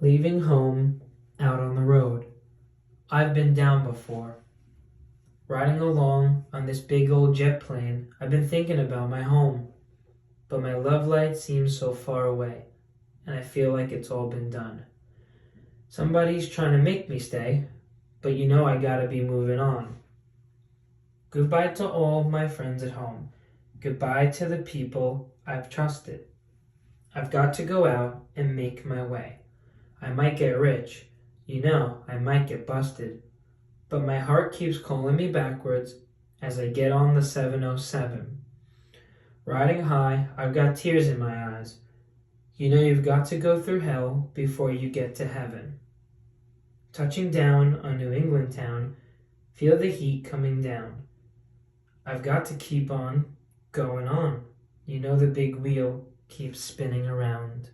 Leaving home, out on the road. I've been down before. Riding along on this big old jet plane, I've been thinking about my home. But my love light seems so far away, and I feel like it's all been done. Somebody's trying to make me stay, but you know I gotta be moving on. Goodbye to all my friends at home. Goodbye to the people I've trusted. I've got to go out and make my way. I might get rich, you know, I might get busted. But my heart keeps calling me backwards as I get on the 707. Riding high, I've got tears in my eyes. You know you've got to go through hell before you get to heaven. Touching down on New England town, feel the heat coming down. I've got to keep on going on. You know the big wheel keeps spinning around.